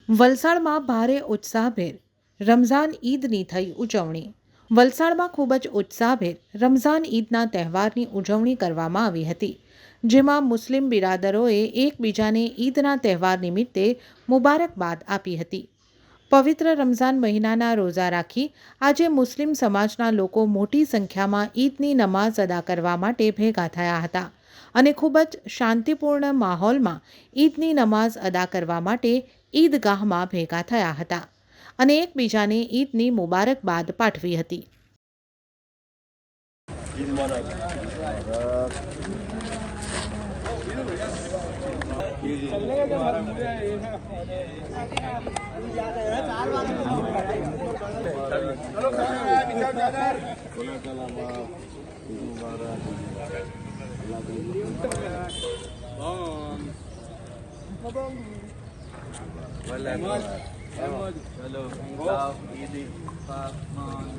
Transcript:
વલસાડમાં ભારે ઉત્સાહભેર રમઝાન ઈદની થઈ ઉજવણી। વલસાડમાં ખૂબ જ ઉત્સાહભેર રમઝાન ઈદના તહેવારની ઉજવણી કરવામાં આવી હતી, જેમાં મુસ્લિમ બિરાદરોએ એકબીજાને ઈદના તહેવાર નિમિત્તે મુબારકબાદ આપી હતી। પવિત્ર રમઝાન મહિનાના રોઝા રાખી આજે મુસ્લિમ સમાજના લોકો મોટી સંખ્યામાં ઈદની નમાઝ અદા કરવા માટે ભેગા થયા હતા અને ખૂબ જ શાંતિપૂર્ણ માહોલમાં ઈદની નમાઝ અદા કરવા માટે ઈદગાહમાં ભેગા થયા હતા અને એકબીજાને ઈદની મુબારકબાદ પાઠવી હતી।